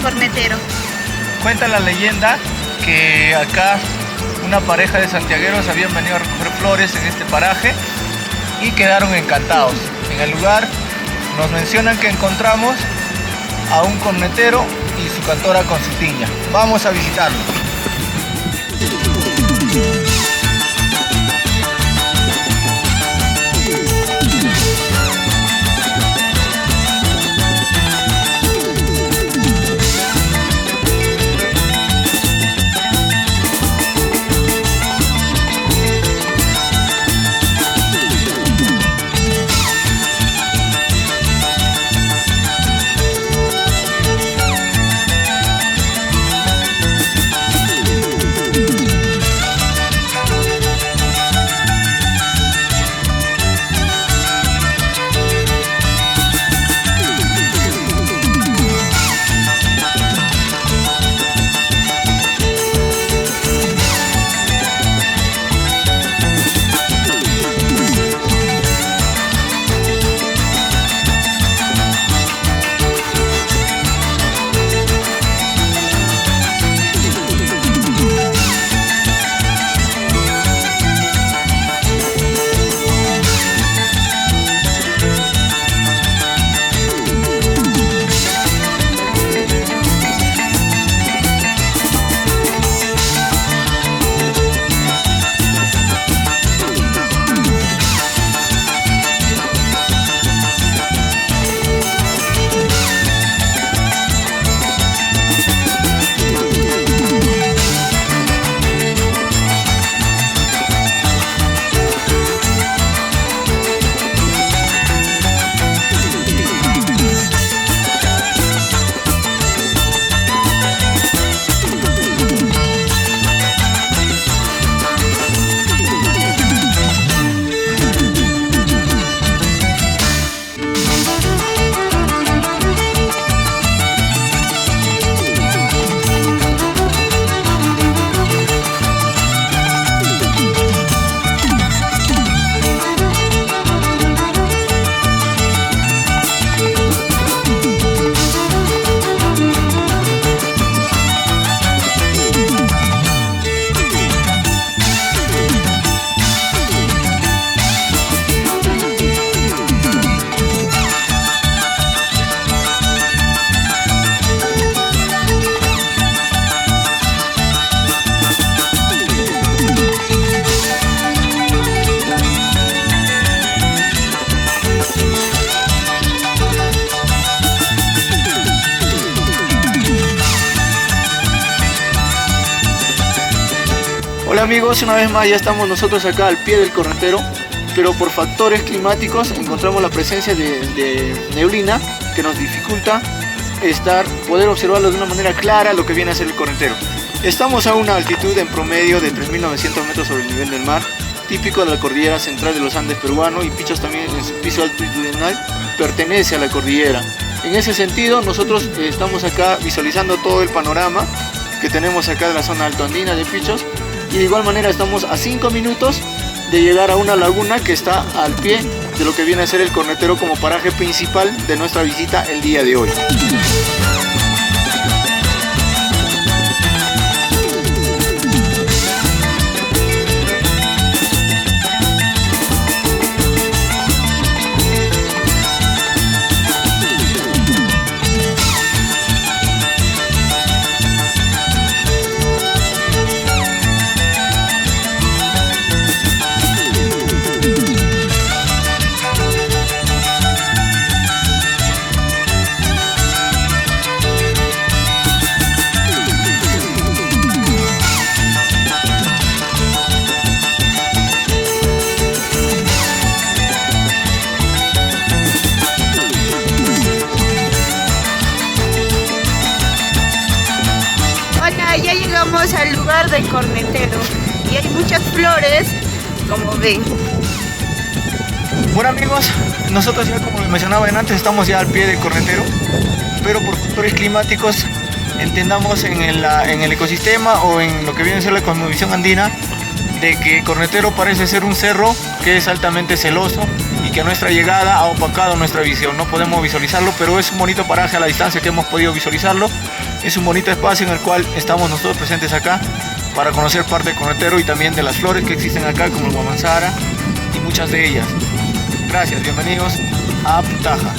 cornetero? Cuenta la leyenda que acá una pareja de santiagueros habían venido a recoger flores en este paraje y quedaron encantados. En el lugar nos mencionan que encontramos a un cornetero y su cantora con su tiña. Vamos a visitarlo. Hola amigos, una vez más ya estamos nosotros acá al pie del cornetero, pero por factores climáticos encontramos la presencia de neblina que nos dificulta poder observarlo de una manera clara lo que viene a ser el cornetero. Estamos a una altitud en promedio de 3.900 metros sobre el nivel del mar, típico de la cordillera central de los Andes peruano, y Pichos también en su piso altitudinal pertenece a la cordillera. En ese sentido nosotros estamos acá visualizando todo el panorama que tenemos acá de la zona altoandina de Pichos, y de igual manera estamos a 5 minutos de llegar a una laguna que está al pie de lo que viene a ser el cornetero como paraje principal de nuestra visita el día de hoy. Ya llegamos al lugar del cornetero y hay muchas flores, como ven. Bueno amigos, nosotros ya como les mencionaba antes estamos ya al pie del cornetero, pero por factores climáticos entendamos en el ecosistema o en lo que viene a ser la cosmovisión andina, de que Cornetero parece ser un cerro que es altamente celoso y que a nuestra llegada ha opacado nuestra visión. No podemos visualizarlo, pero es un bonito paraje a la distancia que hemos podido visualizarlo. Es un bonito espacio en el cual estamos nosotros presentes acá para conocer parte del correntero y también de las flores que existen acá, como el guamanzara y muchas de ellas. Gracias, bienvenidos a Putaja.